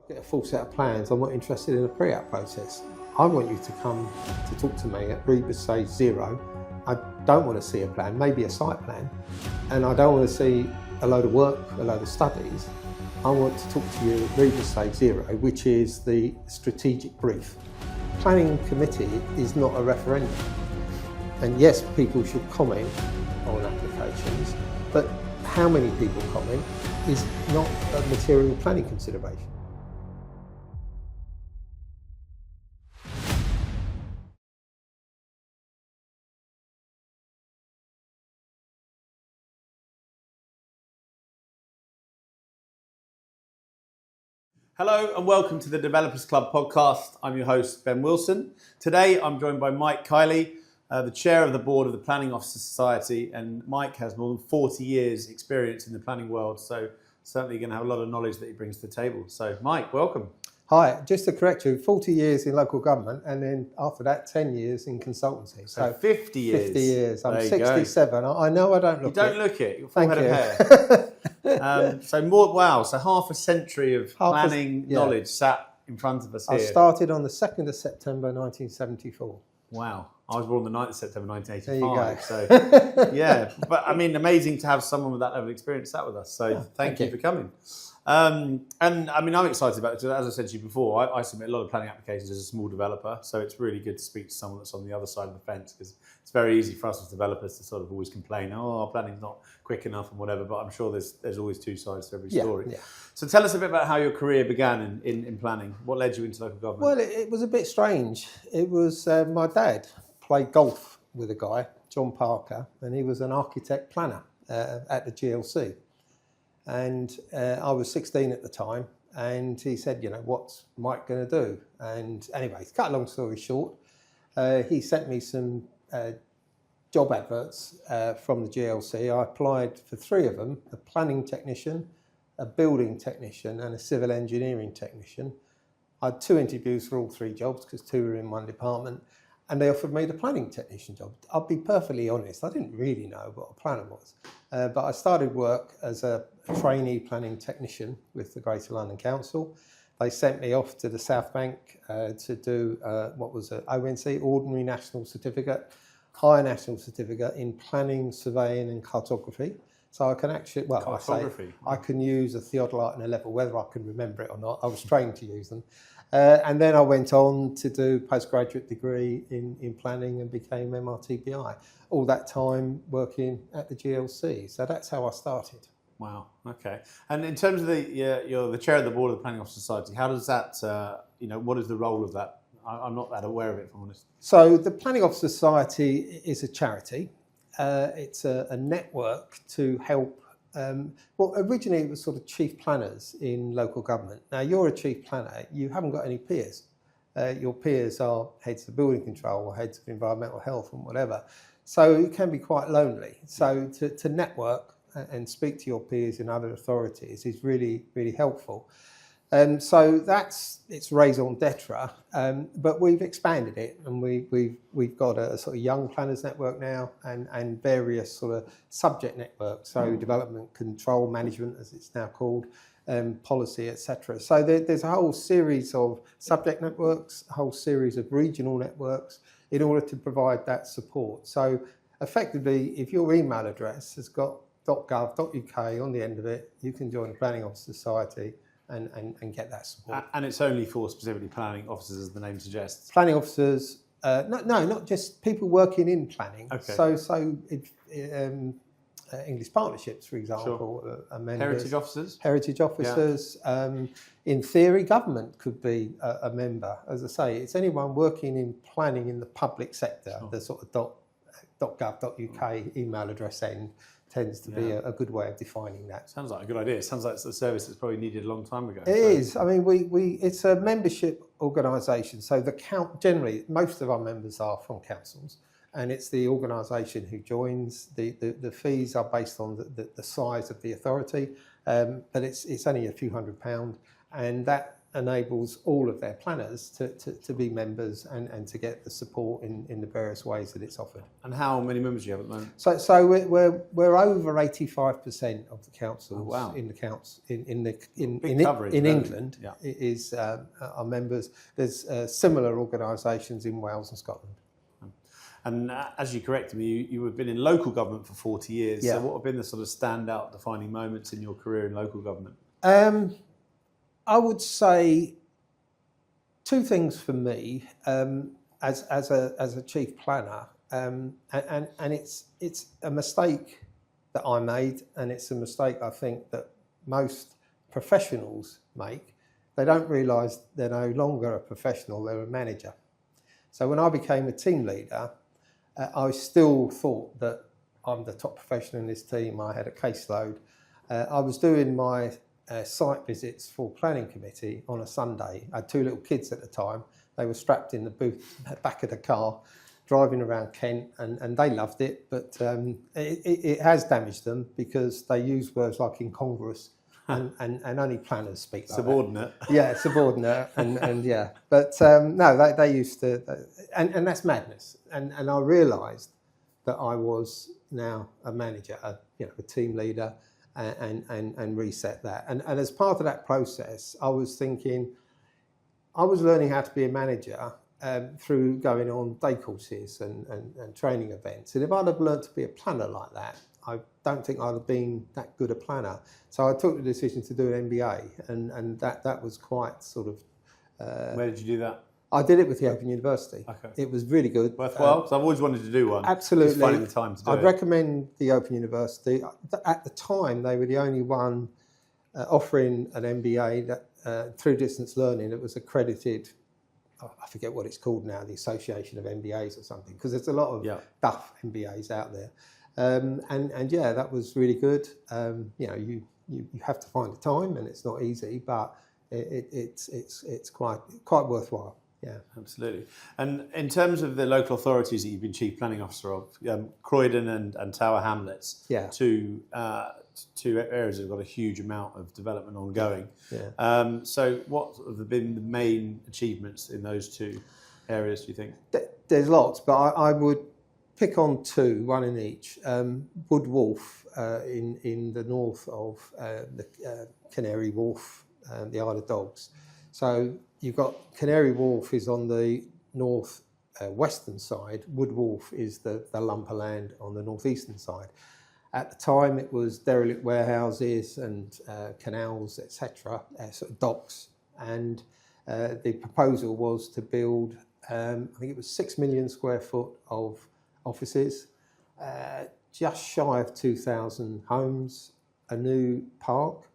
Get a full set of plans. I'm not interested in a pre-app process. I want you to come to talk to me at Rebus stage 0. I don't want to see a plan, maybe a site plan, and I don't want to see a load of work, a load of studies. I want to talk to you at Rebus stage 0, which is the strategic brief. Planning committee is not a referendum. And yes, people should comment on applications, but how many people comment is not a material planning consideration. Hello and welcome to the Developers Club podcast. I'm your host, Ben Wilson. Today I'm joined by Mike Kiely, the chair of the board of the Planning Officer Society, and Mike has more than 40 years experience in the planning world, so certainly going to have a lot of knowledge that he brings to the table. So Mike, welcome. Hi, just to correct you, 40 years in local government and then after that 10 years in consultancy. So 50 years. 50 years. I'm 67. I know I don't look it. You don't look it. You're full Thank head you. of hair. So half a century of planning knowledge sat in front of us here. I started on the 2nd of September 1974. Wow. I was born the 9th of September 1985. There you go. So, yeah. But, I mean, amazing to have someone with that level of experience sat with us. So, thank you for coming. And, I mean, I'm excited about it. As I said to you before, I submit a lot of planning applications as a small developer. So, it's really good to speak to someone that's on the other side of the fence, because it's very easy for us as developers to sort of always complain, oh, our planning's not quick enough and whatever. But I'm sure there's always two sides to every story. Yeah. So, tell us a bit about how your career began in planning. What led you into local government? Well, it was a bit strange. It was my dad played golf with a guy, John Parker, and he was an architect planner at the GLC. And I was 16 at the time, and he said, you know, what's Mike going to do? And anyway, to cut a long story short, he sent me some job adverts from the GLC. I applied for 3 of them, a planning technician, a building technician, and a civil engineering technician. I had 2 interviews for all 3 jobs, because 2 were in one department. And they offered me the planning technician job. I'll be perfectly honest, I didn't really know what a planner was. But I started work as a trainee planning technician with the Greater London Council. They sent me off to the South Bank to do what was an ONC, Ordinary National Certificate, Higher National Certificate in Planning, Surveying and Cartography. So I can actually, I can use a theodolite and a level, whether I can remember it or not. I was trained to use them. And then I went on to do postgraduate degree in planning and became MRTPI. All that time working at the GLC. So that's how I started. Wow. Okay. And in terms of you're the chair of the board of the Planning Officer Society. How does that, what is the role of that? I'm not that aware of it, if I'm honest. So the Planning Officer Society is a charity. It's a network to help. Originally it was sort of chief planners in local government. Now you're a chief planner, you haven't got any peers. Your peers are heads of building control or heads of environmental health and whatever. So it can be quite lonely. So to network and speak to your peers in other authorities is really, really helpful. So it's raison d'etre, but we've expanded it, and we've got a sort of young planners network now, and various sort of subject networks, so development control management, as it's now called, policy, etc. So there's a whole series of subject networks, a whole series of regional networks, in order to provide that support. So effectively, if your email address has got .gov.uk on the end of it, you can join the Planning Officer Society and get that support. And it's only for specifically planning officers, as the name suggests? Planning officers, no, not just people working in planning. Okay. So if, English partnerships, for example, sure. Are members. Heritage officers? Heritage officers. Yeah. In theory, government could be a member. As I say, it's anyone working in planning in the public sector, sure. The sort of .gov.uk email address end tends to be a good way of defining that. Sounds like a good idea. It sounds like it's a service that's probably needed a long time ago. It is. I mean, it's a membership organisation. So generally, most of our members are from councils, and it's the organisation who joins. The fees are based on the size of the authority, but it's only a few £100, and that enables all of their planners to be members and to get the support in the various ways that it's offered. And how many members do you have at the moment? So we're over 85% of the councils in the coverage, England yeah. is are members. There's similar organisations in Wales and Scotland. And as you corrected me, you have been in local government for 40 years. Yeah. So what have been the sort of standout defining moments in your career in local government? I would say two things for me as a chief planner, and it's a mistake that I made, and it's a mistake I think that most professionals make. They don't realise they're no longer a professional; they're a manager. So when I became a team leader, I still thought that I'm the top professional in this team. I had a caseload. I was doing my site visits for planning committee on a Sunday. I had two little kids at the time. They were strapped in the back of the car, driving around Kent, and they loved it. But it has damaged them because they use words like incongruous, and only planners speak like subordinate. That. Yeah, subordinate, and yeah. But no, they used to, and that's madness. And I realised that I was now a manager, a team leader. And reset that. And as part of that process, I was thinking, I was learning how to be a manager through going on day courses and training events. And if I'd have learned to be a planner like that, I don't think I'd have been that good a planner. So I took the decision to do an MBA, and that was quite sort of... Where did you do that? I did it with the Open University. Okay. It was really good. Worthwhile? Because I've always wanted to do one. Absolutely. Just finding the time to do I'd it. recommend the Open University. At the time, they were the only one offering an MBA that through distance learning that was accredited. I forget what it's called now, the Association of MBAs or something, because there's a lot of duff MBAs out there. And yeah, that was really good. You have to find the time, and it's not easy, but it's quite worthwhile. Yeah, absolutely. And in terms of the local authorities that you've been Chief Planning Officer of, Croydon and Tower Hamlets, two areas that have got a huge amount of development ongoing. Yeah. So what have been the main achievements in those two areas, do you think? There's lots, but I would pick on two, one in each. Wood Wharf in the north of the Canary Wharf, the Isle of Dogs. So you've got Canary Wharf is on the north western side. Wood Wharf is the lump of land on the northeastern side. At the time, it was derelict warehouses and canals, etc., sort of docks. And the proposal was to build, I think it was 6 million square foot of offices, just shy of 2,000 homes, a new park,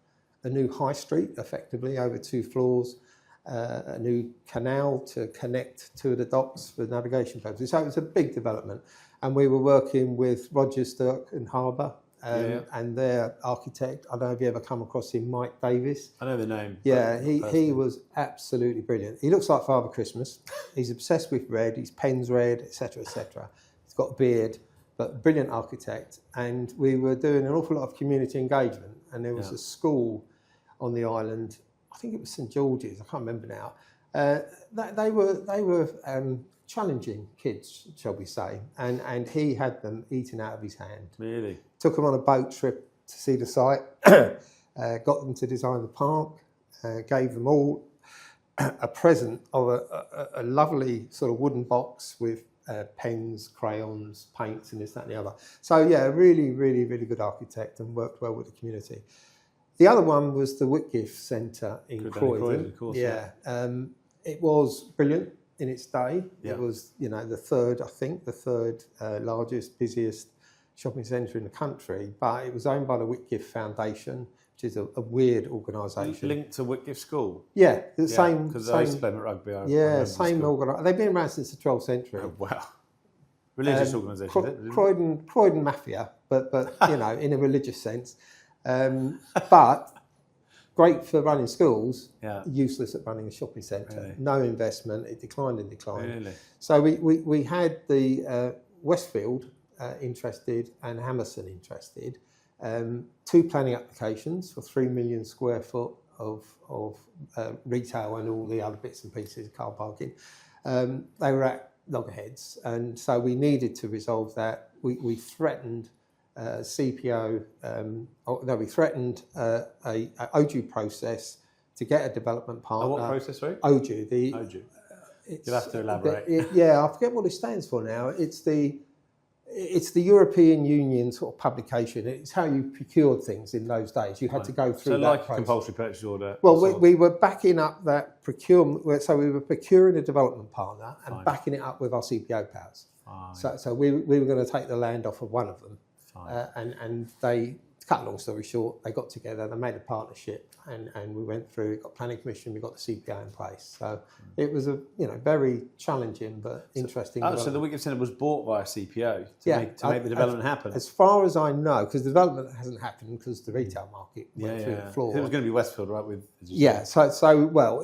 a new high street, effectively, over 2 floors, a new canal to connect to the docks for navigation purposes. So it was a big development. And we were working with Rochester and Harbour and their architect. I don't know if you ever come across him, Mike Davis. I know the name. Yeah, he was absolutely brilliant. He looks like Father Christmas. He's obsessed with red. His pen's red, etc., etc. He's got a beard, but brilliant architect. And we were doing an awful lot of community engagement. And there was a school on the island. I think it was St George's. I can't remember now. They were challenging kids, shall we say, and he had them eating out of his hand. Really? Took them on a boat trip to see the site, got them to design the park, gave them all a present of a lovely sort of wooden box with pens, crayons, paints, and this, that, and the other. So yeah, really, really, really good architect and worked well with the community. The other one was the Whitgift Centre in Croydon. Of course, It was brilliant in its day. Yeah. It was, the third largest, busiest shopping centre in the country, but it was owned by the Whitgift Foundation, which is a weird organisation. Linked to Whitgift School? Yeah, the same. Because I used to play them at rugby. Same organisation. They've been around since the 12th century. Oh, wow. Religious organisation. Croydon Mafia, but in a religious sense. But great for running schools, useless at running a shopping centre. Really? No investment, it declined. Really? So we had the Westfield interested and Hammerson interested. 2 planning applications for 3 million square foot retail and all the other bits and pieces, car parking. They were at loggerheads, and so we needed to resolve that. We threatened CPO, we threatened a OJU process to get a development partner. What process, sorry? OJU. OJU. You'll have to elaborate. I forget what it stands for now. It's the European Union sort of publication. It's how you procured things in those days. You had to go through that process. Compulsory purchase order. Well, we were backing up that procurement. So we were procuring a development partner and backing it up with our CPO powers. So we were going to take the land off of one of them. And they, to cut a long story short, they got together, they made a partnership, and we went through, got planning permission, we got the CPO in place. So it was a very challenging but interesting. So the Wigan Centre was bought by a CPO to make the development happen. As far as I know, because the development hasn't happened because the retail market went through the floor. It was going to be Westfield, right?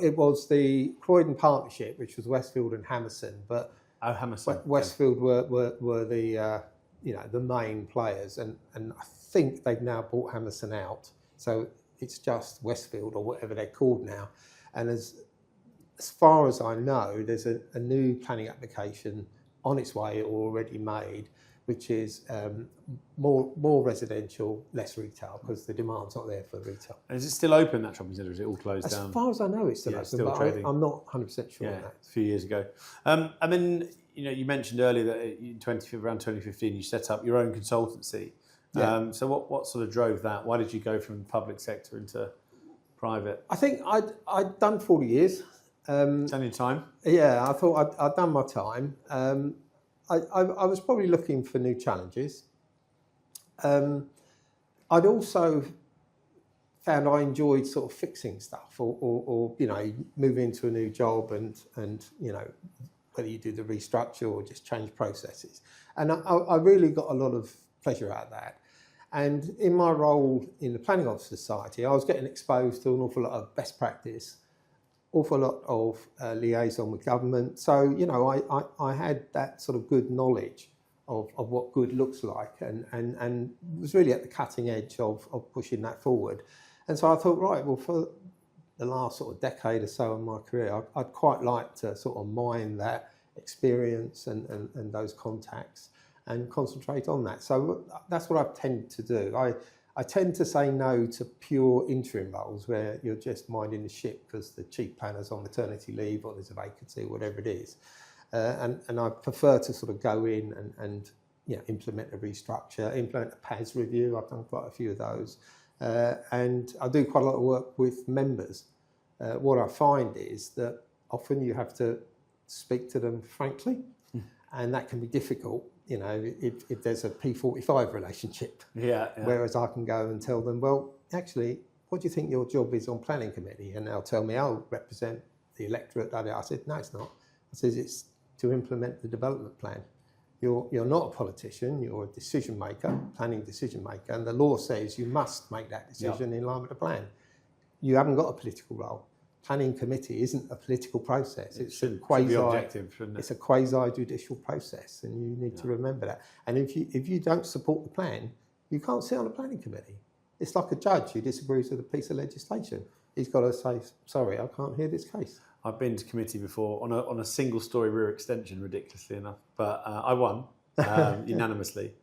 It was the Croydon partnership, which was Westfield and Hammerson, but Westfield were the main players, and I think they've now bought Hammerson out, so it's just Westfield or whatever they're called now. And as far as I know, there's a new planning application on its way or already made, which is more residential, less retail, because the demand's not there for retail. And is it still open, that shopping centre? Is it all closed down? As far as I know, it's still open, still but trading. I'm not 100% sure on that. A few years ago. And then you mentioned earlier that around 2015 you set up your own consultancy. So what sort of drove that? Why did you go from public sector into private? I think I'd done 40 years. Done your time? Yeah, I thought I'd done my time. I was probably looking for new challenges. I'd also found I enjoyed sort of fixing stuff or moving into a new job and whether you do the restructure or just change processes. And I really got a lot of pleasure out of that. And in my role in the Planning Office Society, I was getting exposed to an awful lot of best practice, awful lot of liaison with government. So, I had that sort of good knowledge of what good looks like and was really at the cutting edge of pushing that forward. And so I thought, right, well, for the last sort of decade or so in my career, I'd quite like to sort of mine that experience and those contacts and concentrate on that. So that's what I tend to do. I tend to say no to pure interim roles where you're just minding the ship because the chief planner's on maternity leave or there's a vacancy or whatever it is. And I prefer to sort of go in and implement a restructure, implement a PAS review. I've done quite a few of those. And I do quite a lot of work with members. What I find is that often you have to speak to them frankly, and that can be difficult. If there's a P45 relationship. Whereas I can go and tell them, well, actually, what do you think your job is on planning committee? And they'll tell me, I'll represent the electorate. I said, no, it's not. I said, it's to implement the development plan. You're not a politician, you're a decision maker, planning decision maker, and the law says you must make that decision in line with the plan. You haven't got a political role. Planning committee isn't a political process. It's a quasi-judicial process, and you need to remember that. And if you don't support the plan, you can't sit on a planning committee. It's like a judge who disagrees with a piece of legislation. He's got to say, sorry, I can't hear this case. I've been to committee before on a single-storey rear extension, ridiculously enough, but I won unanimously.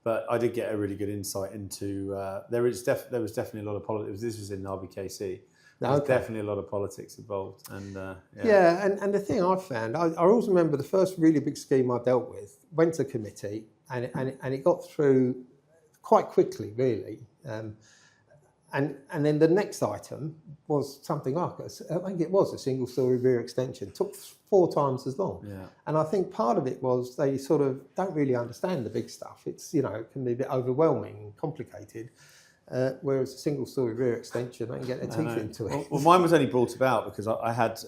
But I did get a really good insight into there was definitely a lot of politics. This was in RBKC. There's definitely a lot of politics involved, and and the thing I found, I always remember the first really big scheme I dealt with went to committee, and it got through quite quickly, really. And then the next item was something like I think it was a single-storey rear extension. It took 4 times as long. Yeah. And I think part of it was they sort of don't really understand the big stuff. It's it can be a bit overwhelming and complicated. Whereas a single-storey rear extension, they can get their teeth into it. Well, mine was only brought about because I had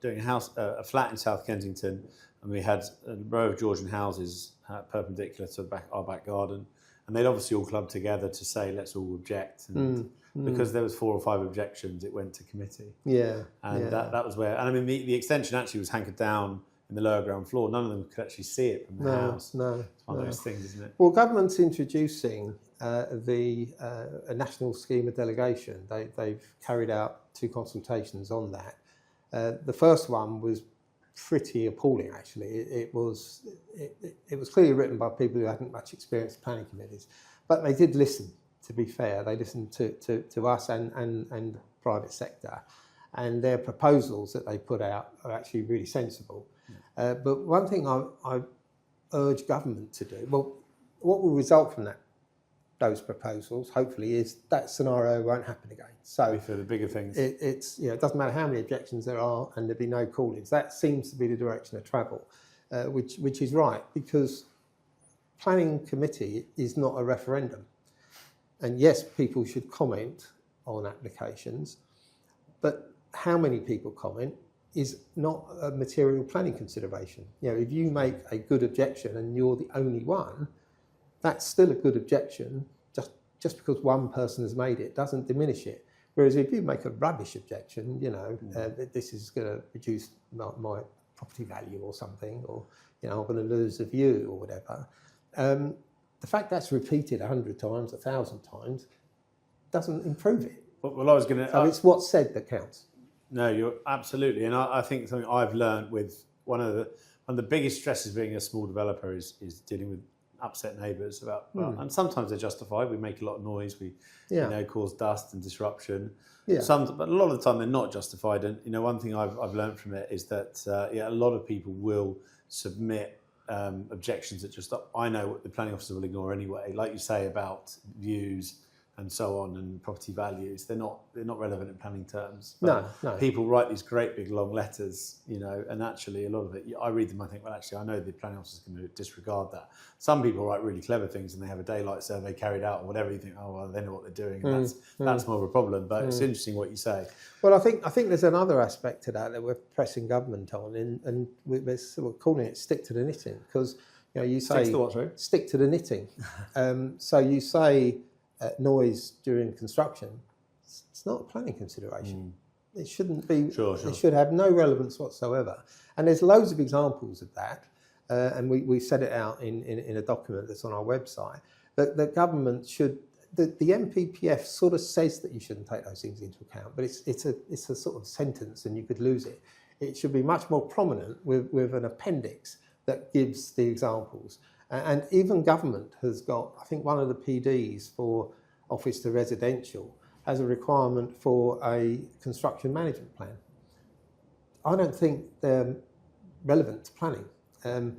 doing a flat in South Kensington, and we had a row of Georgian houses perpendicular to our back garden, and they'd obviously all clubbed together to say let's all object, and because there was 4 or 5 objections, it went to committee. Yeah, and that was where, and I mean the extension actually was hankered down in the lower ground floor. None of them could actually see it from the house. No, it's one of those things, isn't it? Well, government's introducing a national scheme of delegation. They've carried out 2 consultations on that. The first one was pretty appalling, actually. It was clearly written by people who hadn't much experience with planning committees, but they did listen. To be fair, they listened to us and the private sector, and their proposals that they put out are actually really sensible. But one thing I urge government to do, well, what will result from those proposals, hopefully, is that scenario won't happen again. So for the bigger things, it doesn't matter how many objections there are, and there'll be no call-ins. That seems to be the direction of travel, which is right, because planning committee is not a referendum. And yes, people should comment on applications, but how many people comment is not a material planning consideration. If you make a good objection and you're the only one, that's still a good objection. Just because one person has made it doesn't diminish it. Whereas if you make a rubbish objection, this is going to reduce my property value or something, or I'm going to lose a view or whatever. The fact that's repeated 100 times, 1,000 times, doesn't improve it. Well, I was going to. So it's what's said that counts. No, you're absolutely, and I think something I've learned with one of the biggest stresses being a small developer is dealing with upset neighbours and sometimes they're justified. We make a lot of noise. We cause dust and disruption. Yeah. But a lot of the time they're not justified. And one thing I've learned from it is that a lot of people will submit objections that just I know what the planning officer will ignore anyway. Like you say about views and so on and property values, they're not relevant in planning terms. But no. People write these great big long letters, and actually a lot of it, I read them, I think, well, actually, I know the planning officer is going to disregard that. Some people write really clever things and they have a daylight survey carried out or whatever. You think, oh, well, they know what they're doing, and that's more of a problem. But it's interesting what you say. Well, I think there's another aspect to that we're pressing government on, and we're calling it stick to the knitting, because you say stick to what, sorry? Stick to the knitting. So you say. Noise during construction, it's not a planning consideration. It shouldn't be. Sure. It should have no relevance whatsoever. And there's loads of examples of that, and we set it out in a document that's on our website. That the government should. The MPPF sort of says that you shouldn't take those things into account, but it's a sort of sentence, and you could lose it. It should be much more prominent with an appendix that gives the examples. And even government has got, I think one of the PDs for office to residential has a requirement for a construction management plan. I don't think they're relevant to planning. And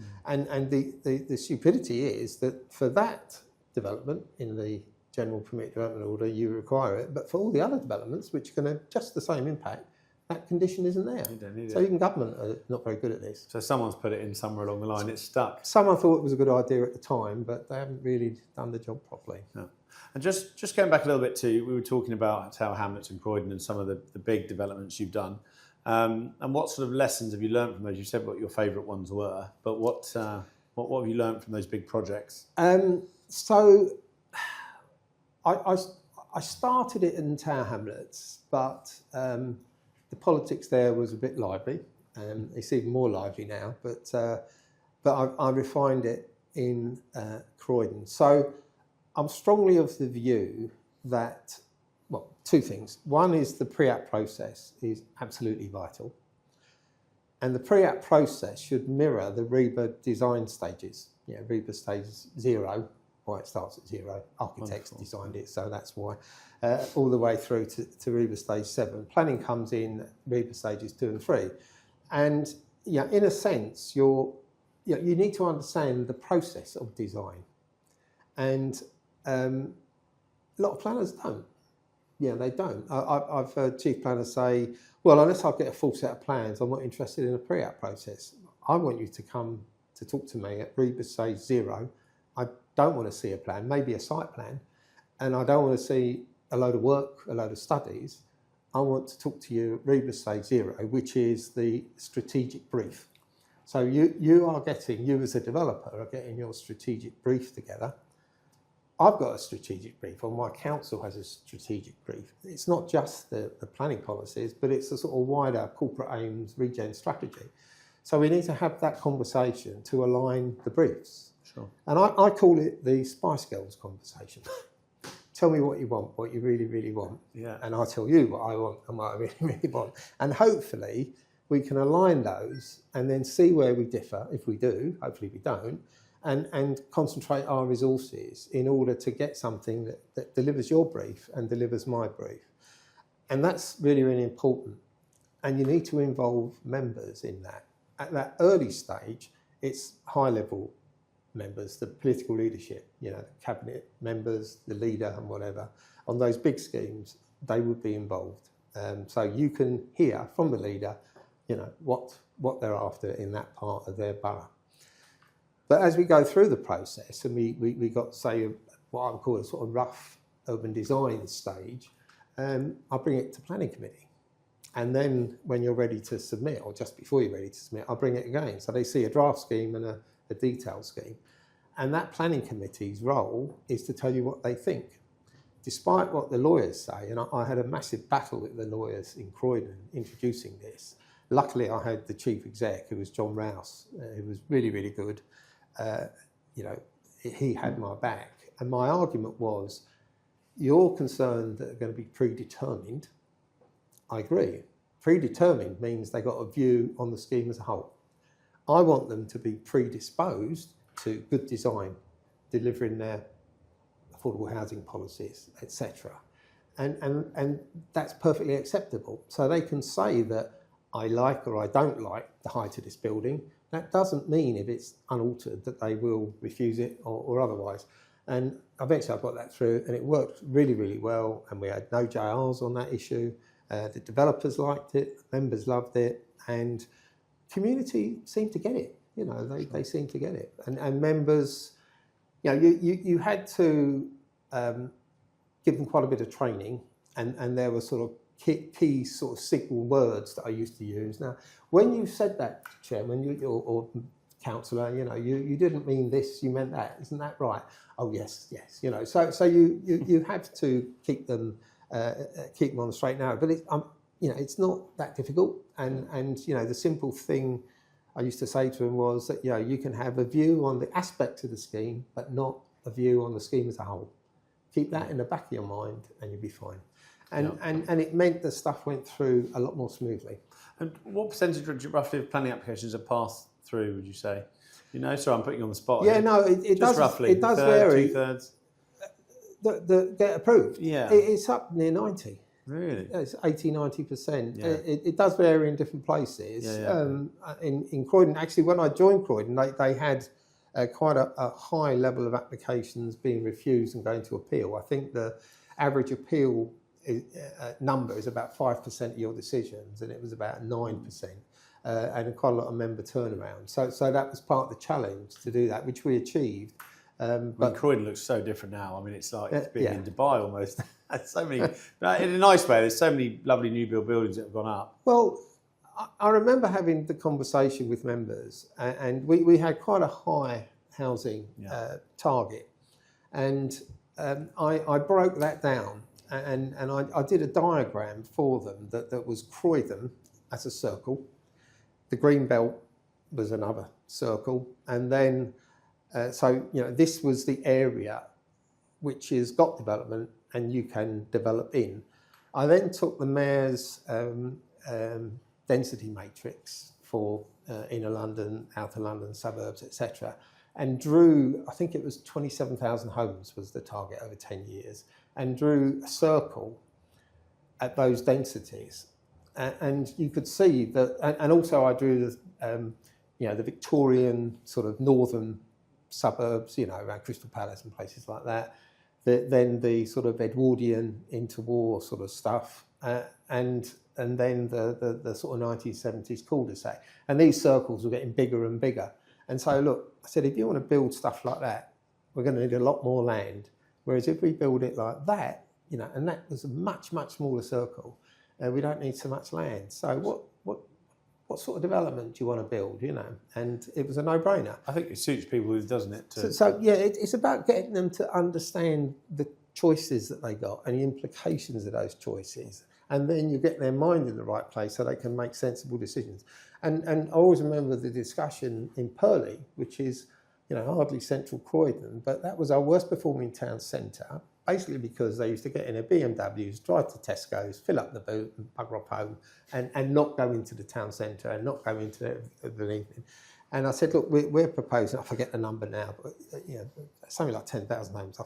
the stupidity is that for that development in the general permit development order, you require it, but for all the other developments, which are going to have just the same impact, that condition isn't there. You don't need so it. Even government are not very good at this. So someone's put it in somewhere along the line, it's stuck. Someone thought it was a good idea at the time, but they haven't really done the job properly. No. And just going back a little bit to, we were talking about Tower Hamlets and Croydon and some of the big developments you've done. And what sort of lessons have you learned from those? You said what your favourite ones were, but what have you learned from those big projects? So I started it in Tower Hamlets, but the politics there was a bit lively. It's even more lively now, but I refined it in Croydon. So I'm strongly of the view that, well, 2 things. One is the pre-app process is absolutely vital. And the pre-app process should mirror the REBA design stages. REBA stage 0, why it starts at 0. Architects designed it, so that's why. All the way through to REBA stage 7. Planning comes in REBA stages 2 and 3. And in a sense, you need to understand the process of design. And a lot of planners don't. They don't. I've heard chief planners say, well, unless I get a full set of plans, I'm not interested in a pre-app process. I want you to come to talk to me at REBA stage 0. I don't want to see a plan, maybe a site plan, and I don't want to see a load of work, a load of studies. I want to talk to you at REBA stage 0, which is the strategic brief. So you as a developer are getting your strategic brief together. I've got a strategic brief, or my council has a strategic brief. It's not just the planning policies, but it's a sort of wider corporate aims regen strategy. So we need to have that conversation to align the briefs. Sure. And I call it the Spice Girls conversation. Tell me what you want, what you really, really want. Yeah. And I'll tell you what I want and what I really, really want. And hopefully we can align those and then see where we differ, if we do, hopefully we don't, and concentrate our resources in order to get something that delivers your brief and delivers my brief. And that's really, really important. And you need to involve members in that. At that early stage, it's high-level members, the political leadership, the cabinet members, the leader and whatever. On those big schemes, they would be involved. So you can hear from the leader, what they're after in that part of their borough. But as we go through the process, and we got, say, what I would call a sort of rough urban design stage, I bring it to planning committee. And then when you're ready to submit, or just before you're ready to submit, I bring it again. So they see a draft scheme and a detailed scheme. And that planning committee's role is to tell you what they think. Despite what the lawyers say, and I had a massive battle with the lawyers in Croydon introducing this. Luckily, I had the chief exec, who was John Rouse, who was really, really good. He had my back. And my argument was, you're concerned that they're going to be predetermined. I agree. Predetermined means they got a view on the scheme as a whole. I want them to be predisposed to good design, delivering their affordable housing policies, etc. And that's perfectly acceptable. So they can say that I like or I don't like the height of this building. That doesn't mean if it's unaltered that they will refuse it or otherwise. And eventually I got that through and it worked really, really well. And we had no JRs on that issue. The developers liked it, members loved it, and community seemed to get it. They seemed to get it. And members, you had to give them quite a bit of training, and there were sort of key sort of signal words that I used to use. Now, when you said that, Chairman, or Councillor, you didn't mean this, you meant that. Isn't that right? Oh, yes. So you have to keep them on the straight and narrow. But it's not that difficult. And the simple thing I used to say to him was that you can have a view on the aspects of the scheme, but not a view on the scheme as a whole. Keep that in the back of your mind, and you'll be fine. And it meant the stuff went through a lot more smoothly. And what percentage roughly of planning applications are passed through, would you say? So I'm putting you on the spot. Yeah, here. no, it does. Roughly, it does vary. 2/3. That get approved. Yeah, it's up near 90. Really? It's 80-90%. Yeah. It does vary in different places. In Croydon, actually, when I joined Croydon, they had quite a high level of applications being refused and going to appeal. I think the average appeal number is about 5% of your decisions, and it was about 9%, and quite a lot of member turnaround. So that was part of the challenge to do that, which we achieved. But Croydon looks so different now. I mean, it's like it's being in Dubai almost. So many, in a nice way. There's so many lovely new build buildings that have gone up. Well, I remember having the conversation with members, and we had quite a high housing target, and I broke that down, and I did a diagram for them that was Croydon as a circle, the green belt was another circle, and then this was the area which has got development and you can develop in. I then took the mayor's density matrix for inner London, outer London, suburbs, etc., and drew, I think it was 27,000 homes was the target over 10 years, and drew a circle at those densities. And you could see that, and also I drew the Victorian sort of northern suburbs, around Crystal Palace and places like that. Then the sort of Edwardian interwar sort of stuff, and then the sort of 1970s cul-de-sac. And these circles were getting bigger and bigger. And so, look, I said, if you want to build stuff like that, we're going to need a lot more land. Whereas if we build it like that, and that was a much, much smaller circle, we don't need so much land. So what sort of development do you want to build, And it was a no-brainer. I think it suits people, doesn't it? It's about getting them to understand the choices that they got and the implications of those choices And then you get their mind in the right place so they can make sensible decisions. And I always remember the discussion in Purley, which is, hardly central Croydon, but that was our worst performing town centre, basically because they used to get in their BMWs, drive to Tesco's, fill up the boot and bugger off home and not go into the town centre and not go into the evening. And I said, look, we're proposing, I forget the number now, but something like 10,000 homes,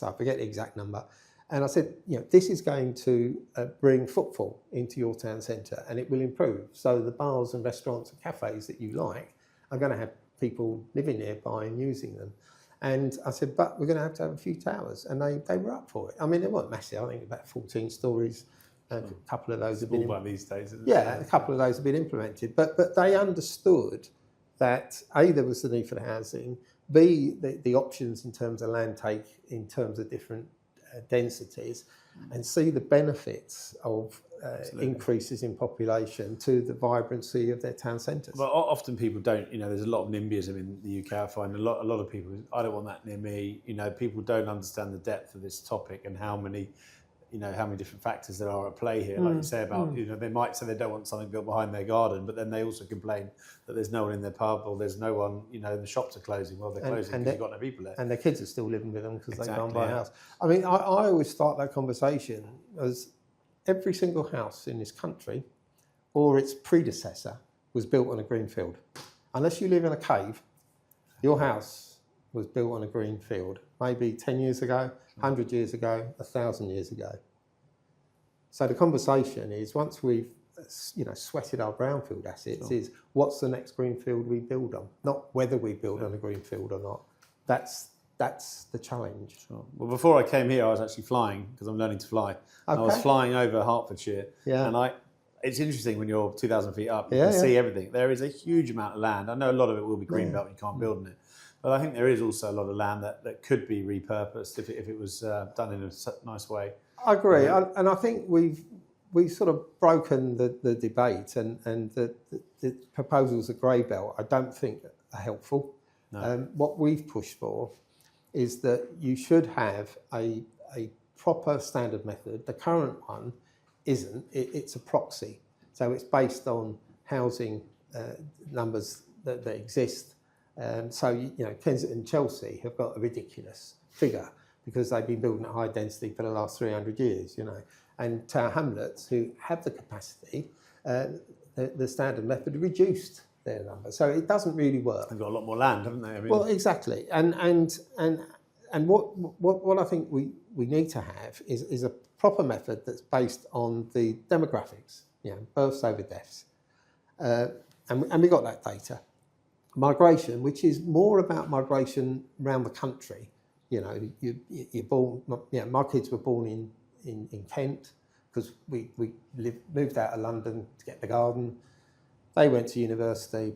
I forget the exact number. And I said, this is going to bring footfall into your town centre and it will improve. So the bars and restaurants and cafes that you like are going to have people living nearby and using them. And I said, but we're going to have a few towers. And they were up for it. I mean, they weren't massive. I think about 14 stories. A couple of those have been... by these days, isn't it? Yeah, a couple of those have been implemented. But they understood that, A, there was the need for the housing, B, the options in terms of land take, in terms of different densities, and see the benefits of increases in population to the vibrancy of their town centres. But often people don't, there's a lot of NIMBYism in the UK. I find a lot of people, I don't want that near me. People don't understand the depth of this topic and how many different factors there are at play here. Like you say about, they might say they don't want something built behind their garden, but then they also complain that there's no one in their pub or there's no one, the shops are closing. Well, they're closing because you've got no people there. And their kids are still living with them because they can't buy a house. I mean, I always start that conversation as every single house in this country or its predecessor was built on a green field. Unless you live in a cave, your house was built on a green field, maybe 10 years ago, 100 years ago, 1,000 years ago. So the conversation is, once we've sweated our brownfield assets, is what's the next greenfield we build on? Not whether we build on a greenfield or not. That's the challenge. Sure. Well, before I came here, I was actually flying because I'm learning to fly. Okay. I was flying over Hertfordshire, and it's interesting when you're 2,000 feet up, you can see everything. There is a huge amount of land. I know a lot of it will be greenbelt, you can't build on it. But I think there is also a lot of land that could be repurposed if it was done in a nice way. I agree, and I think we've sort of broken the debate, and the proposals of grey belt I don't think are helpful. No. What we've pushed for is that you should have a proper standard method. The current one isn't. It's a proxy, so it's based on housing numbers that exist. So Kensington and Chelsea have got a ridiculous figure because they've been building at high density for the last 300 years, And Tower Hamlets, who have the capacity, the standard method reduced their number. So it doesn't really work. They've got a lot more land, haven't they? I mean... Well, exactly. And what I think we need to have is a proper method that's based on the demographics, births over deaths. And we got that data. Migration, which is more about migration around the country. You're born. My kids were born in Kent because we moved out of London to get the garden. They went to university.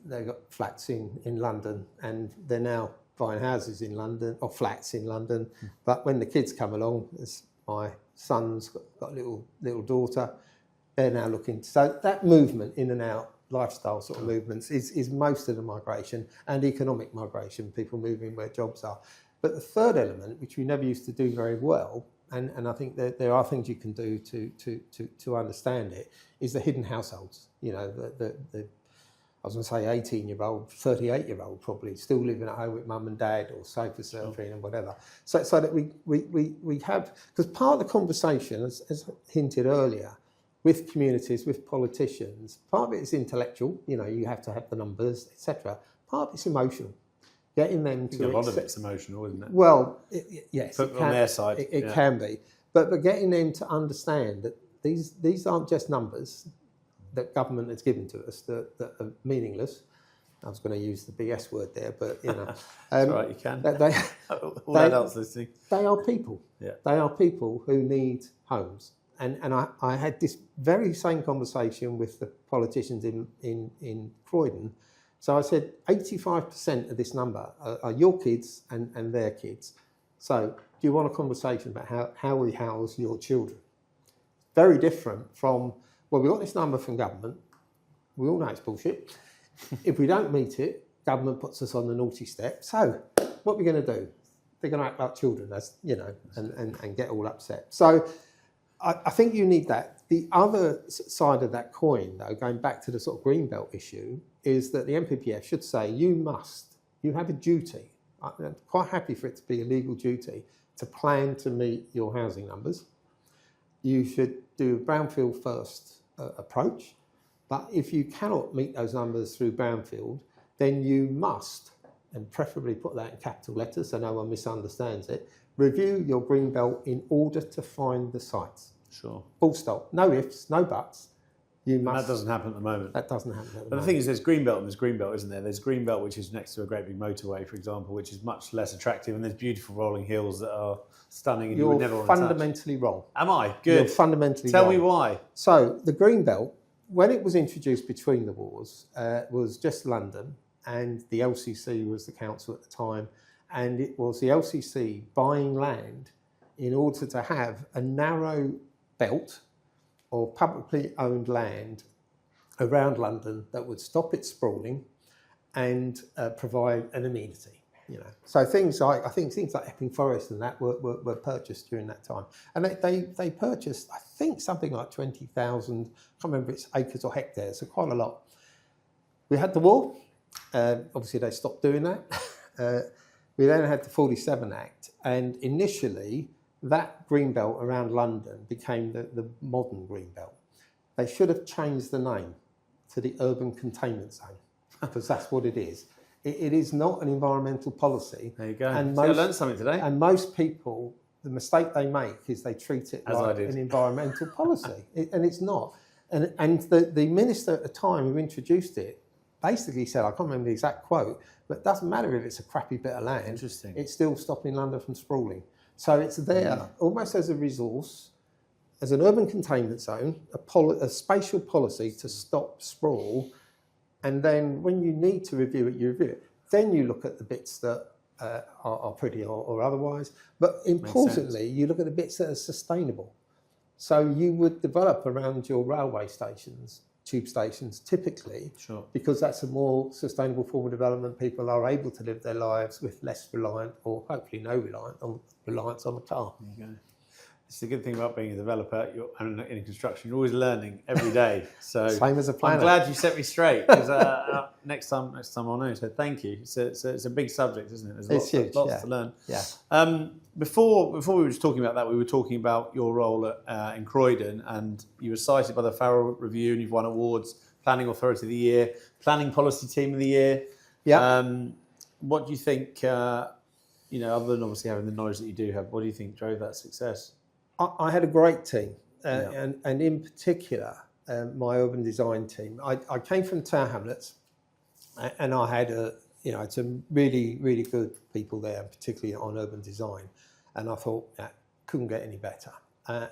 They got flats in London, and they're now buying houses in London or flats in London. But when the kids come along, as my son's got a little daughter, they're now looking. So that movement in and out, lifestyle sort of movements is most of the migration, and economic migration, people moving where jobs are. But the third element, which we never used to do very well, and I think that there are things you can do to understand it, is the hidden households. I was going to say 18-year-old, 38-year-old probably still living at home with mum and dad or sofa surfing and whatever. So that we have, because part of the conversation, as hinted earlier, with communities, with politicians, part of it is intellectual, you have to have the numbers, etc. Part of it's emotional. Getting them to... A lot of it's emotional, isn't it? Well, yes. But on their side. It can be. But getting them to understand that these aren't just numbers that government has given to us that are meaningless. I was going to use the BS word there, but That's right, you can. All adults listening. They are people. Yeah. They are people who need homes. And I had this very same conversation with the politicians in Croydon. So I said, 85% of this number are your kids and their kids. So do you want a conversation about how we house your children? Very different from, well, we got this number from government. We all know it's bullshit. If we don't meet it, government puts us on the naughty step. So what are we going to do? They're going to act like children, and get all upset. So I think you need that. The other side of that coin, though, going back to the sort of greenbelt issue, is that the MPPF should say you have a duty. I'm quite happy for it to be a legal duty to plan to meet your housing numbers. You should do a brownfield first approach, but if you cannot meet those numbers through brownfield, then you must, and preferably put that in capital letters so no one misunderstands it, review your greenbelt in order to find the sites. Sure. Full stop. No ifs, no buts. You must. And that doesn't happen at the moment. That doesn't happen at the moment. But the thing is, there's greenbelt and there's greenbelt, isn't there? There's greenbelt, which is next to a great big motorway, for example, which is much less attractive, and there's beautiful rolling hills that are stunning, and you would never want to touch. You're fundamentally wrong. Am I? Good. You're fundamentally Tell wrong. me why. So the greenbelt, when it was introduced between the wars, was just London, and the LCC was the council at the time, and it was the LCC buying land in order to have a narrow belt or publicly owned land around London that would stop it sprawling and provide an amenity. So things like Epping Forest and that were purchased during that time, and they purchased, I think, something like 20,000. I can't remember if it's acres or hectares, so quite a lot. We had the war. Obviously, they stopped doing that. We then had the 47 Act, and initially that greenbelt around London became the modern greenbelt. They should have changed the name to the urban containment zone, because that's what it is. It is not an environmental policy. There you go. And I learned something today. And most people, the mistake they make is they treat it As like an environmental policy, and it's not. And the minister at the time who introduced it basically said, I can't remember the exact quote, but it doesn't matter if it's a crappy bit of land. Interesting. It's still stopping London from sprawling. So it's there almost as a resource, as an urban containment zone, a spatial policy to stop sprawl. And then when you need to review it, you review it. Then you look at the bits that are pretty or otherwise. But importantly, you look at the bits that are sustainable. So you would develop around your railway stations, tube stations, typically, sure, because that's a more sustainable form of development. People are able to live their lives with less reliant, or hopefully no reliance on the car. There you go. It's the good thing about being a developer and in construction. You're always learning every day. So same as a planner. I'm glad you set me straight, because next time I'll know. So thank you. It's a big subject, isn't it? There's lots to learn. Yeah. Before we were just talking about that, we were talking about your role in Croydon, and you were cited by the Farrell Review, and you've won awards: Planning Authority of the Year, Planning Policy Team of the Year. Yeah. What do you think? Other than obviously having the knowledge that you do have, what do you think drove that success? I had a great team, and in particular, my urban design team. I came from Tower Hamlets, and I had some really, really good people there, particularly on urban design. And I thought that couldn't get any better.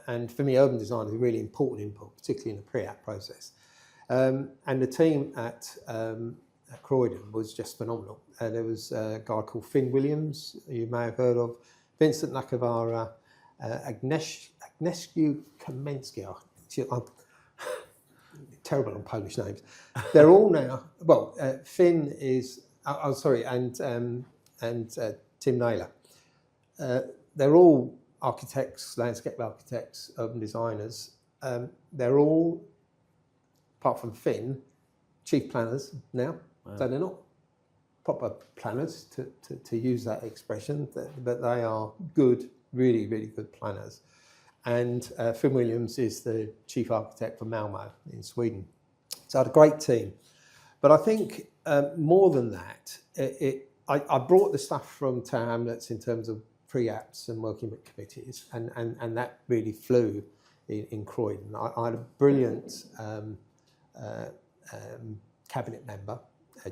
And for me, urban design is a really important input, particularly in the pre-app process. And the team at Croydon was just phenomenal. There was a guy called Finn Williams, you may have heard of, Vincent Nakavara, Agnieszka Kamensky. I'm terrible on Polish names. They're all now. Well, Finn is. And Tim Naylor. They're all architects, landscape architects, urban designers. They're all, apart from Finn, chief planners now. Wow. So they're not proper planners, to use that expression, but they are good. Really, really good planners. And Finn Williams is the chief architect for Malmö in Sweden. So I had a great team. But I think more than that, I brought the stuff from Tower Hamlets in terms of pre-apps and working with committees, and that really flew in Croydon. I had a brilliant cabinet member,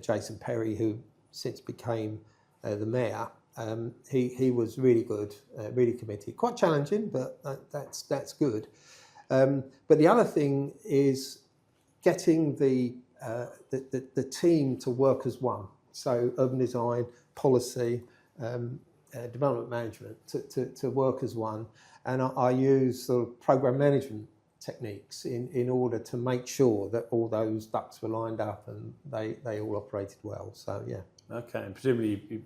Jason Perry, who since became the mayor. He was really good, really committed. Quite challenging, but that's good. But the other thing is getting the team to work as one. So urban design, policy, development management to work as one. And I use sort of program management techniques in order to make sure that all those ducks were lined up and they all operated well. So yeah. Okay, and presumably you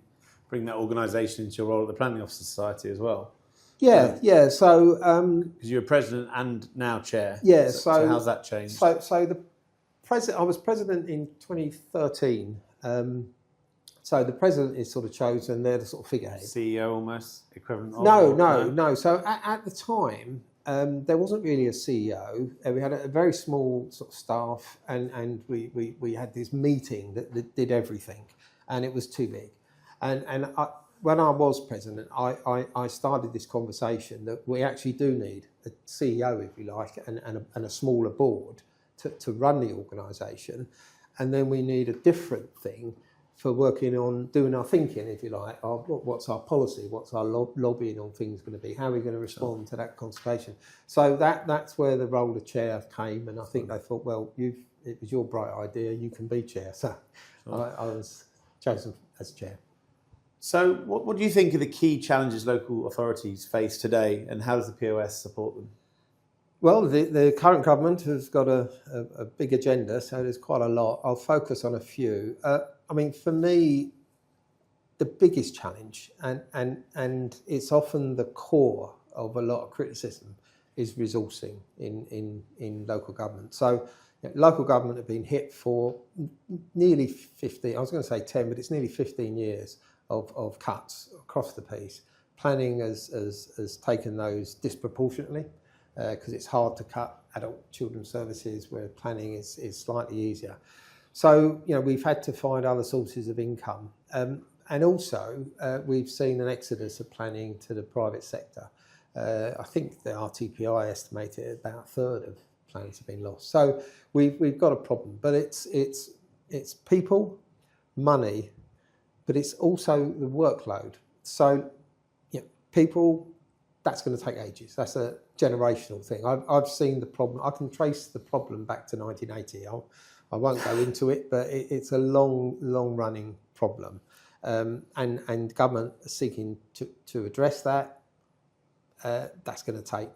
bring that organisation into your role at the Planning Officer Society as well. Yeah. So because you're president and now chair. Yeah. So how's that changed? So the president. I was president in 2013. So the president is sort of chosen. They're the sort of figurehead. CEO almost equivalent. No. So at the time, there wasn't really a CEO. We had a very small sort of staff, and we had this meeting that did everything, and it was too big. When I was president, I started this conversation that we actually do need a CEO, if you like, and a smaller board to run the organisation, and then we need a different thing for working on doing our thinking, if you like. What's our policy? What's our lobbying on things going to be? How are we going to respond to that consultation? So that's where the role of chair came, and I think they thought, well, it was your bright idea. You can be chair. So I was chosen as chair. So what do you think are the key challenges local authorities face today, and how does the POS support them? Well, the current government has got a big agenda, so there's quite a lot. I'll focus on a few. I mean, for me, the biggest challenge, and it's often the core of a lot of criticism, is resourcing in local government. So local government have been hit for nearly 15, I was going to say 10, but it's nearly 15 years of cuts across the piece. Planning has taken those disproportionately, because it's hard to cut adult children's services where planning is slightly easier. So, we've had to find other sources of income. And also, we've seen an exodus of planning to the private sector. I think the RTPI estimated about a third of plans have been lost. So we've got a problem, but it's people, money, but it's also the workload. So, people, that's going to take ages. That's a generational thing. I've seen the problem. I can trace the problem back to 1980. I won't go into it, but it's a long-running problem. And government are seeking to address that. That's going to take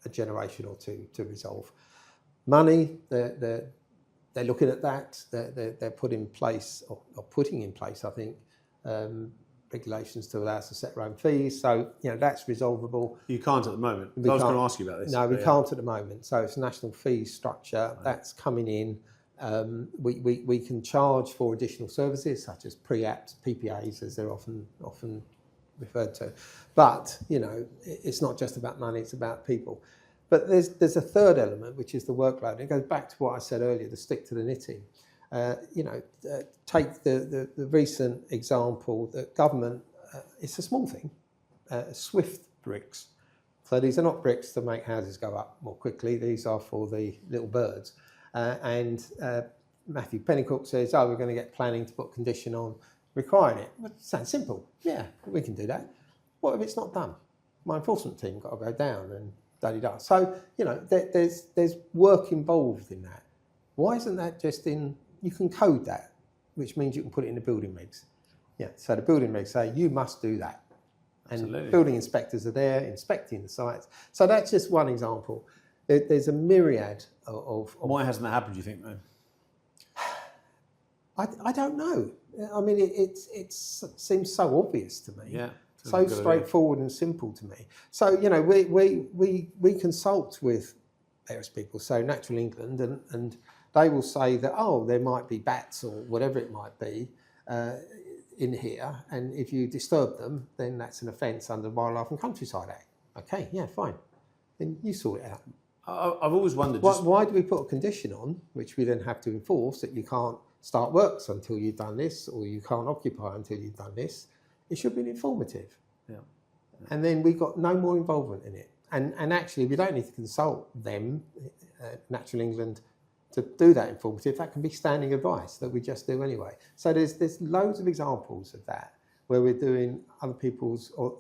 a generation or two to resolve. Money, they're looking at that. They're putting in place, I think, regulations to allow us to set our own fees. So, that's resolvable. You can't at the moment. I was going to ask you about this. No, we can't at the moment. So it's a national fee structure that's coming in. We can charge for additional services such as pre-apps, PPAs, as they're often referred to. But, it's not just about money, it's about people. But there's a third element, which is the workload. It goes back to what I said earlier, the stick to the knitting. Take the recent example that government, it's a small thing, Swift bricks. So these are not bricks to make houses go up more quickly. These are for the little birds. And Matthew Pennycook says, we're going to get planning to put condition on requiring it. Well, it sounds simple. Yeah, we can do that. What if it's not done? My enforcement team got to go down and da-di-da. So, there's work involved in that. Why isn't that just in, you can code that, which means you can put it in the building regs. Yeah, so the building regs say, you must do that. And absolutely. Building inspectors are there inspecting the sites. So that's just one example. There's a myriad of why hasn't that happened, do you think, though? I don't know. I mean, it seems so obvious to me. Yeah. So straightforward and simple to me. So, we consult with various people, so Natural England, and they will say that, there might be bats or whatever it might be in here, and if you disturb them, then that's an offence under the Wildlife and Countryside Act. Okay, yeah, fine. Then you sort it out. I've always wondered... Why do we put a condition on, which we then have to enforce, that you can't start works until you've done this, or you can't occupy until you've done this? It should be informative. Yeah. And then we've got no more involvement in it. And actually, we don't need to consult them, Natural England, to do that informative. That can be standing advice that we just do anyway. So there's loads of examples of that where we're doing other people's or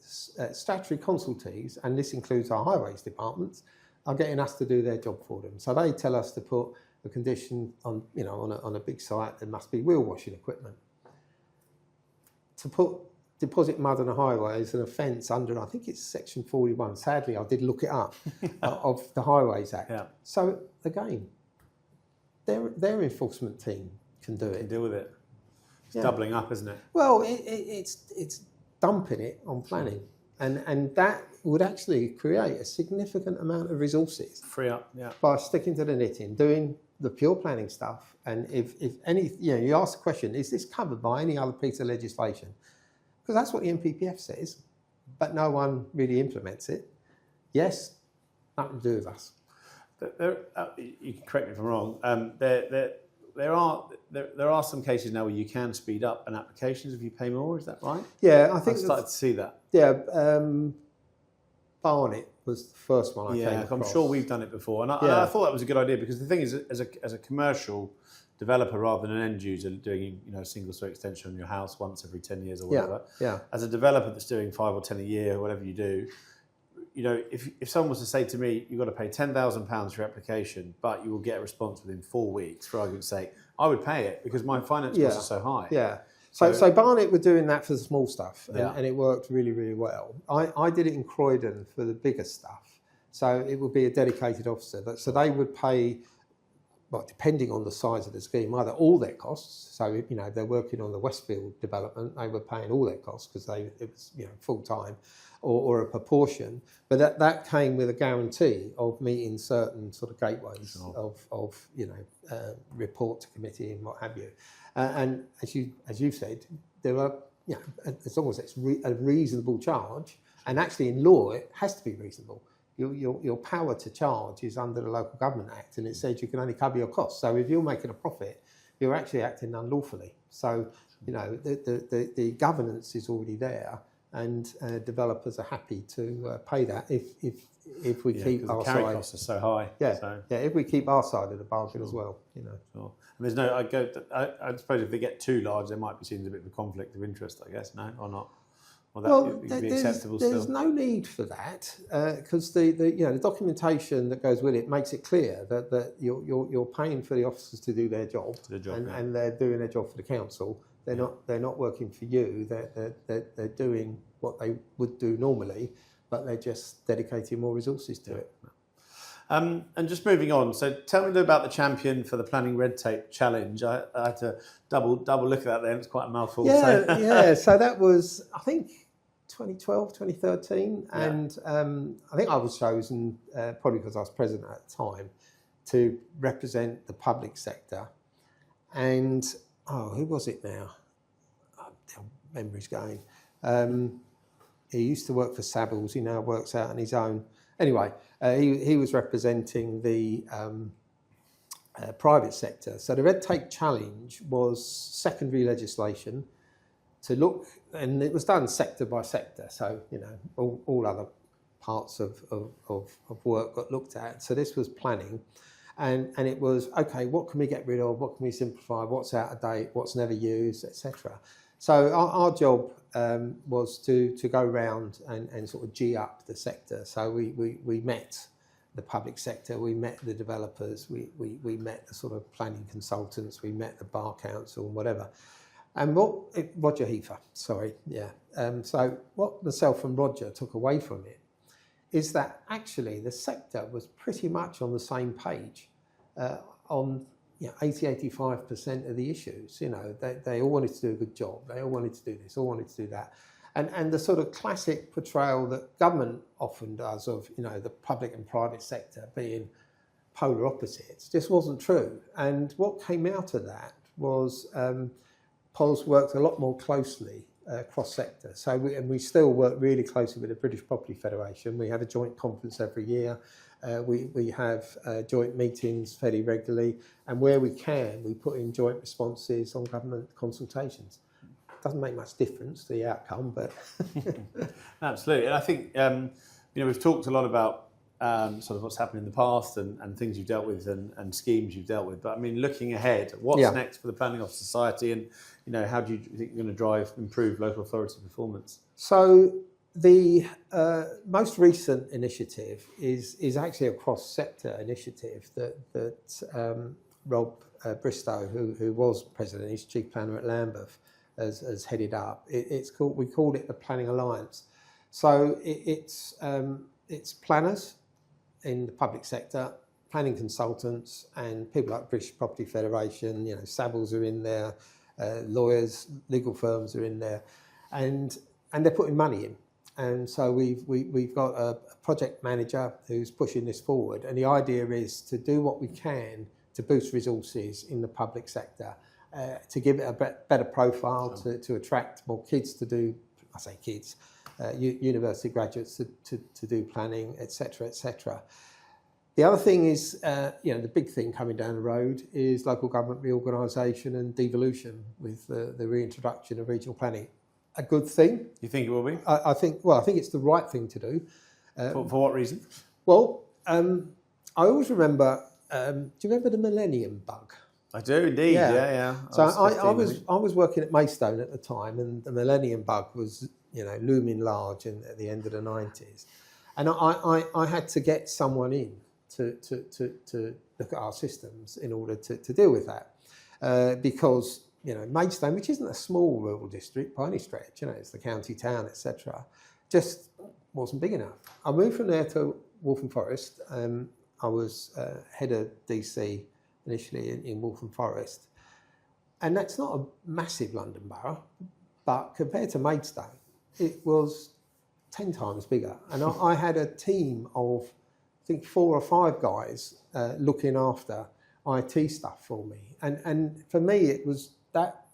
statutory consultees, and this includes our highways departments, are getting us to do their job for them. So they tell us to put a condition on, on a big site, there must be wheel washing equipment. To deposit mud on a highway is an offence under, I think it's section 41. Sadly, I did look it up, of the Highways Act. Yeah. So again, their enforcement team can do it. Can deal with it. It's doubling up, isn't it? Well, it's dumping it on planning. And that would actually create a significant amount of resources. Free up, yeah. By sticking to the knitting, doing the pure planning stuff. And if any, you ask the question, is this covered by any other piece of legislation? Because that's what the NPPF says, but no one really implements it. Yes, nothing to do with us. You can correct me if I'm wrong. There are some cases now where you can speed up an application if you pay more. Is that right? Yeah, I think I've started to see that. Yeah, Barnet was the first one I came across. I'm sure we've done it before, and I thought that was a good idea because the thing is, as a commercial developer rather than an end user doing a single story extension on your house once every 10 years or whatever. Yeah. As a developer that's doing 5 or 10 a year or whatever you do, if someone was to say to me, you've got to pay £10,000 for your application, but you will get a response within 4 weeks, for argument's sake, I would pay it because my finance costs are so high. Yeah. So Barnet were doing that for the small stuff, and it worked really, really well. I did it in Croydon for the bigger stuff. So it would be a dedicated officer. So they would pay, well, depending on the size of the scheme, either all their costs. So they're working on the Westfield development, they were paying all their costs because it was full time, or a proportion. But that came with a guarantee of meeting certain sort of gateways of report to committee and what have you. And as you said, there are as long as it's a reasonable charge, and actually in law it has to be reasonable. Your power to charge is under the Local Government Act, and it says you can only cover your costs. So if you're making a profit, you're actually acting unlawfully. So the governance is already there, and developers are happy to pay that if we keep our carry side. Costs are so high. If we keep our side of the bargain as well. Sure. And there's no. I suppose if they get too large, there might be seen as a bit of a conflict of interest. I guess no, or not. There's no need for that because the documentation that goes with it makes it clear that you're paying for the officers to do their job, and they're doing their job for the council. They're not working for you. They're doing what they would do normally, but they're just dedicating more resources to it. And just moving on, so tell me a little about the champion for the Planning Red Tape Challenge. I had to double look at that then, it's quite a mouthful. So that was, I think, 2012, 2013, and I think I was chosen, probably because I was president at the time, to represent the public sector. And, who was it now? Memory's going. He used to work for Savills, he now works out on his own. Anyway, he was representing the private sector. So the Red Tape Challenge was secondary legislation to look, and it was done sector by sector. So, all other parts of work got looked at. So this was planning. And it was, okay, what can we get rid of? What can we simplify? What's out of date? What's never used, etc. So our job was to go around and sort of G up the sector. So we met the public sector, we met the developers, we met the sort of planning consultants, we met the Bar Council and whatever. And Roger Heifer, so what myself and Roger took away from it is that actually the sector was pretty much on the same page on 80-85% of the issues. They all wanted to do a good job. They all wanted to do this, all wanted to do that. And the sort of classic portrayal that government often does of, the public and private sector being polar opposites just wasn't true. And what came out of that was POS worked a lot more closely cross-sector. So we still work really closely with the British Property Federation. We have a joint conference every year. We have joint meetings fairly regularly, and where we can, we put in joint responses on government consultations. Doesn't make much difference to the outcome, but absolutely. And I think we've talked a lot about sort of what's happened in the past and things you've dealt with and schemes you've dealt with. But I mean, looking ahead, what's next for the Planning Office Society, and how do you think you're going to improve local authority performance? So the most recent initiative is actually a cross-sector initiative that Rob Bristow, who was president, he's chief planner at Lambeth, has headed up. We called it the Planning Alliance. So it's planners in the public sector, planning consultants, and people like British Property Federation. Savills are in there, lawyers, legal firms are in there, and they're putting money in. And so we've got a project manager who's pushing this forward. And the idea is to do what we can to boost resources in the public sector, to give it a better profile, to attract more kids to do, I say kids, university graduates to do planning, etc., etc. The other thing is, the big thing coming down the road is local government reorganisation and devolution with the reintroduction of regional planning. A good thing. You think it will be? I think it's the right thing to do. For what reason? Well, I always remember. Do you remember the Millennium Bug? I do indeed. Yeah. So I was working at Maidstone at the time, and the Millennium Bug was looming large at the end of the 90s, and I had to get someone in to look at our systems in order to deal with that, because Maidstone, which isn't a small rural district by any stretch, it's the county town, etc., just wasn't big enough. I moved from there to Waltham Forest. I was head of DC initially in Waltham Forest, and that's not a massive London borough, but compared to Maidstone, it was 10 times bigger. And I had a team of, I think, 4 or 5 guys looking after IT stuff for me. And for me, it was that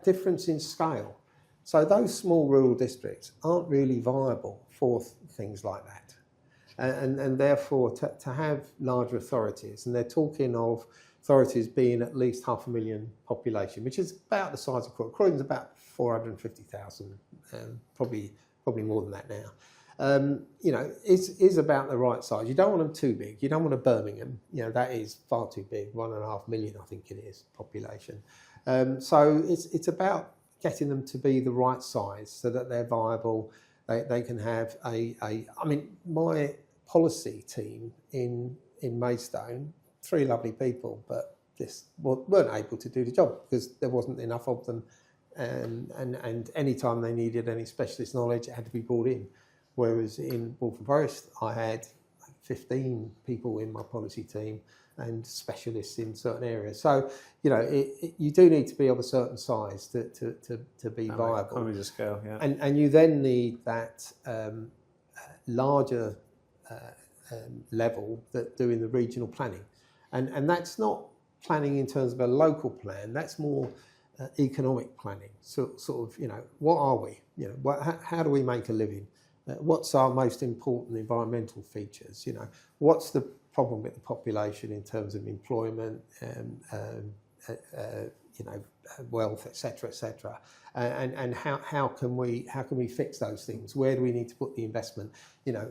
difference in scale. So those small rural districts aren't really viable for things like that. And therefore, to have larger authorities, and they're talking of authorities being at least 500,000 population, which is about the size of Croydon. Croydon's about 450,000, probably more than that now. Is about the right size. You don't want them too big. You don't want a Birmingham. That is far too big. 1.5 million, I think it is, population. So it's about getting them to be the right size so that they're viable. They can have my policy team in Maidstone, 3 lovely people, but just weren't able to do the job because there wasn't enough of them. And any time they needed any specialist knowledge, it had to be brought in. Whereas in Waltham Forest, I had 15 people in my policy team and specialists in certain areas. So, you do need to be of a certain size to be viable. Economies of scale, yeah. And you then need that larger level that doing the regional planning. And that's not planning in terms of a local plan, that's more economic planning. So, sort of, what are we? How do we make a living? What's our most important environmental features? What's the problem with the population in terms of employment, wealth, etc., and how can we fix those things? Where do we need to put the investment?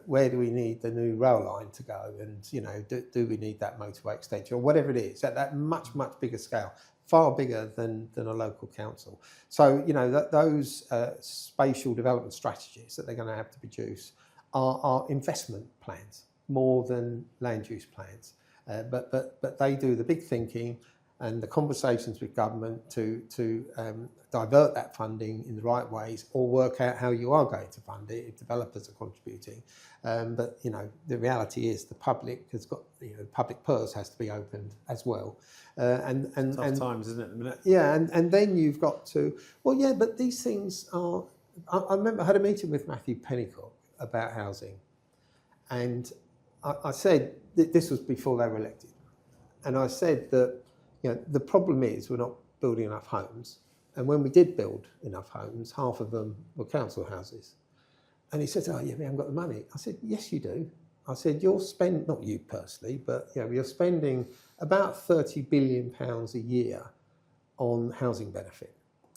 Where do we need the new rail line to go? And do we need that motorway extension or whatever it is at that much bigger scale? Far bigger than a local council. So, those spatial development strategies that they're going to have to produce are investment plans more than land use plans. But they do the big thinking and the conversations with government to divert that funding in the right ways or work out how you are going to fund it if developers are contributing. But, the reality is the public has got, the public purse has to be opened as well. And tough times, isn't it, at the minute? Yeah, and then you've got to, but these things are, I remember I had a meeting with Matthew Pennycock about housing, and I said, this was before they were elected, and I said that, the problem is we're not building enough homes, and when we did build enough homes, half of them were council houses. And he said, we haven't got the money. I said, yes, you do. I said, you'll spend, not you personally, but you're spending about £30 billion a year on housing benefit.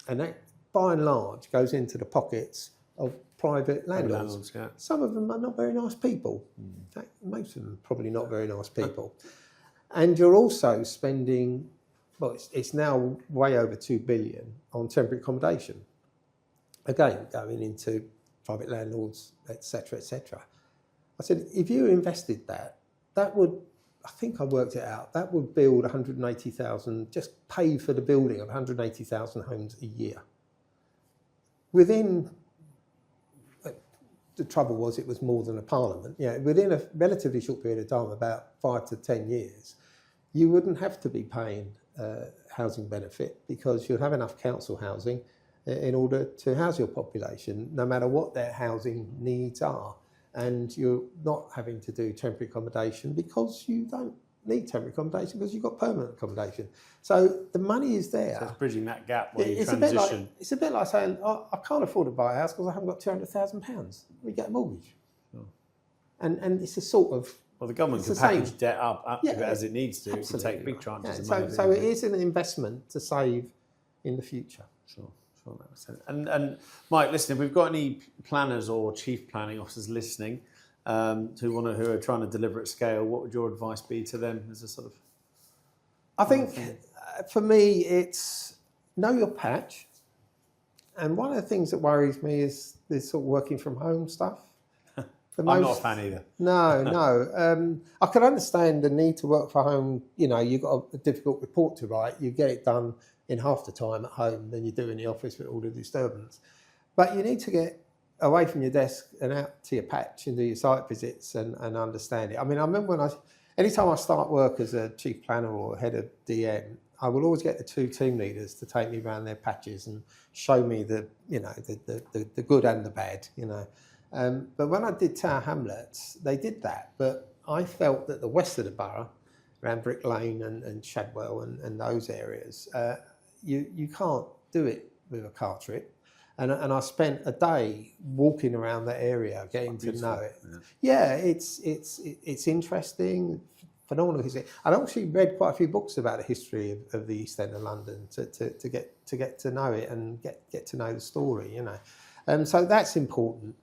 And that, by and large, goes into the pockets of private landlords. Yeah. Some of them are not very nice people. In fact, most of them are probably not very nice people. And you're also spending, it's now way over 2 billion on temporary accommodation. Again, going into private landlords, etc., etc. I said, if you invested that would, I think I worked it out, that would build 180,000, just pay for the building of 180,000 homes a year. Within, the trouble was it was more than a parliament, within a relatively short period of time, about 5 to 10 years, you wouldn't have to be paying housing benefit because you'd have enough council housing in order to house your population, no matter what their housing needs are. And you're not having to do temporary accommodation because you don't need temporary accommodation because you've got permanent accommodation. So the money is there. So it's bridging that gap where you transition. transition. It's a bit like saying, I can't afford to buy a house because I haven't got £200,000. We get a mortgage. Sure. And it's a sort of... Well, the government can package debt up as it needs to. It can take big tranches of money. So it is an investment to save in the future. Sure, that makes sense. And Mike, listen, if we've got any planners or chief planning officers listening who are trying to deliver at scale, what would your advice be to them as a sort of... I think for me, it's know your patch. And one of the things that worries me is this sort of working from home stuff. I'm not a fan either. No. I can understand the need to work from home. You know, you've got a difficult report to write. You get it done in half the time at home than you do in the office with all the disturbance. But you need to get away from your desk and out to your patch and do your site visits and understand it. I mean, I remember anytime I start work as a chief planner or head of DM, I will always get the two team leaders to take me around their patches and show me the good and the bad, you know. But when I did Tower Hamlets, they did that. But I felt that the west of the borough, around Brick Lane and Shadwell and those areas, you can't do it with a car trip. And I spent a day walking around that area, getting to know it. Yeah, it's interesting, phenomenal history. I'd actually read quite a few books about the history of the East End of London to get to know it and get to know the story, you know. So that's important.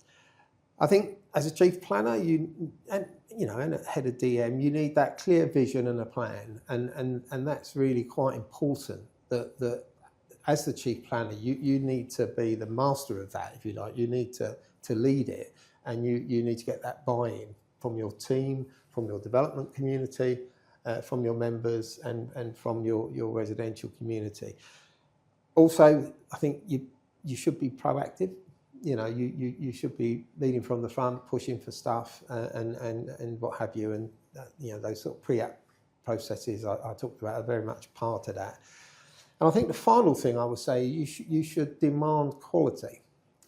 I think as a chief planner, and a head of DM, you need that clear vision and a plan, and that's really quite important. That as the chief planner, you need to be the master of that, if you like. You need to lead it, and you need to get that buy-in from your team, from your development community, from your members, and from your residential community. Also, I think you should be proactive. You know, you should be leading from the front, pushing for stuff, and what have you, and those sort of pre-app processes I talked about are very much part of that. And I think the final thing I would say, you should demand quality,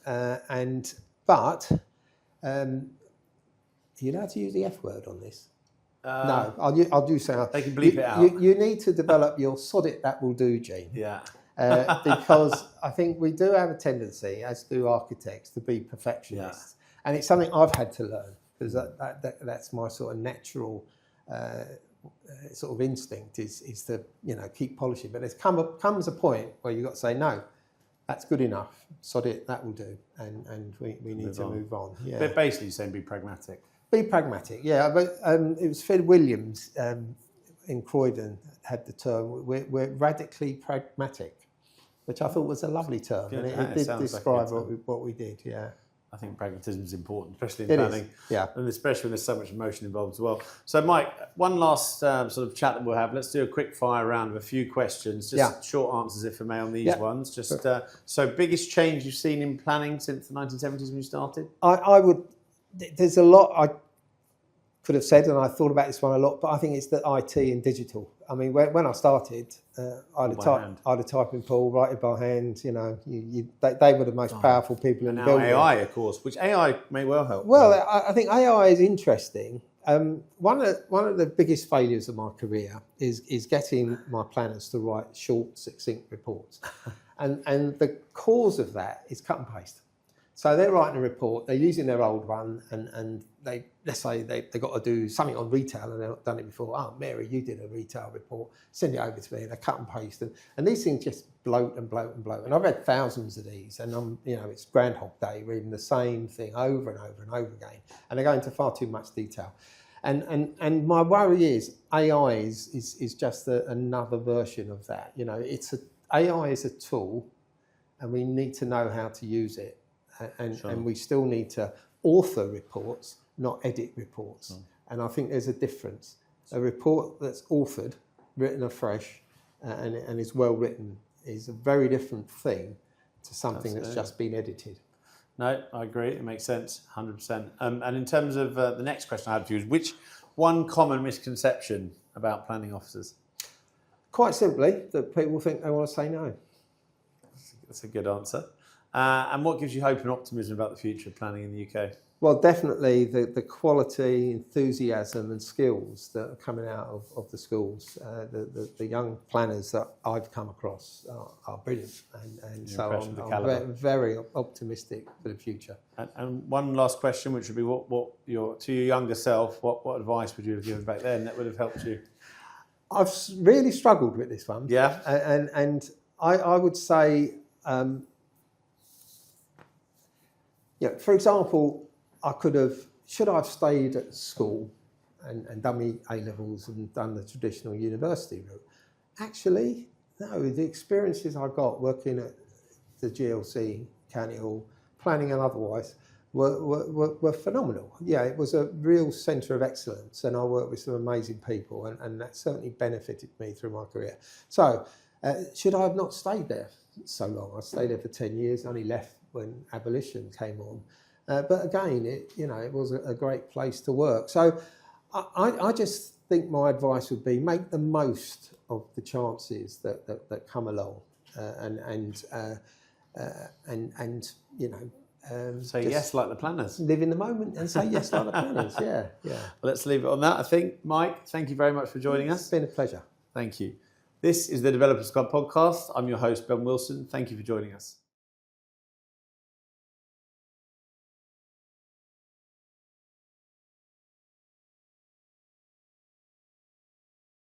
but are you allowed to use the F word on this? No, I'll do so. They can bleep it out. You need to develop your sod it that will do gene. Yeah. Because I think we do have a tendency, as do architects, to be perfectionists, and it's something I've had to learn because that's my sort of natural sort of instinct is to keep polishing. But there's comes a point where you've got to say no, that's good enough, sod it, that will do, and we need to move on. Yeah. But basically, you're saying be pragmatic. Be pragmatic, yeah. But it was Fred Williams in Croydon had the term, we're radically pragmatic, which I thought was a lovely term. And it did describe what we did, yeah. I think pragmatism is important, especially in planning. Yeah. And especially when there's so much emotion involved as well. So, Mike, one last sort of chat that we'll have. Let's do a quick fire round of a few questions. Just short answers, if I may, on these ones. Just so, biggest change you've seen in planning since the 1970s when you started? There's a lot I could have said, and I thought about this one a lot, but I think it's the IT and digital. I mean, when I started, I had a typing pool, write it by hand. You know, they were the most powerful people in the building. Now AI, of course, which AI may well help. Well, I think AI is interesting. One of the biggest failures of my career is getting my planners to write short, succinct reports, and the cause of that is cut and paste. So they're writing a report, they're using their old one, and let's say they've got to do something on retail and they've not done it before. Oh, Mary, you did a retail report, send it over to me, and they cut and paste. And these things just bloat and bloat and bloat. And I've read thousands of these, and it's Groundhog Day, reading the same thing over and over and over again. And they go into far too much detail. And my worry is AI is just another version of that. You know, AI is a tool, and we need to know how to use it. And we still need to author reports, not edit reports. And I think there's a difference. A report that's authored, written afresh, and is well written is a very different thing to something that's just been edited. No, I agree. It makes sense, 100%. And in terms of the next question I had for you is, which one common misconception about planning officers? Quite simply, that people think they want to say no. That's a good answer. And what gives you hope and optimism about the future of planning in the UK? Well, definitely the quality, enthusiasm and skills that are coming out of the schools. The young planners that I've come across are brilliant. And so I'm very optimistic for the future. And one last question, which would be to your younger self, what advice would you have given back then that would have helped you? I've really struggled with this one. Yeah. And I would say, for example, should I have stayed at school and done my A-levels and done the traditional university route? Actually, no, the experiences I got working at the GLC, County Hall, planning and otherwise, were phenomenal. Yeah, it was a real centre of excellence and I worked with some amazing people and that certainly benefited me through my career. So, should I have not stayed there so long? I stayed there for 10 years, only left when abolition came on. But again, it was a great place to work. So I just think my advice would be make the most of the chances that come along, say yes like the planners. Live in the moment and say yes like the planners. Yeah. Well, let's leave it on that. I think, Mike, thank you very much for joining us. It's been a pleasure. Thank you. This is the Developer Squad podcast. I'm your host, Ben Wilson. Thank you for joining us.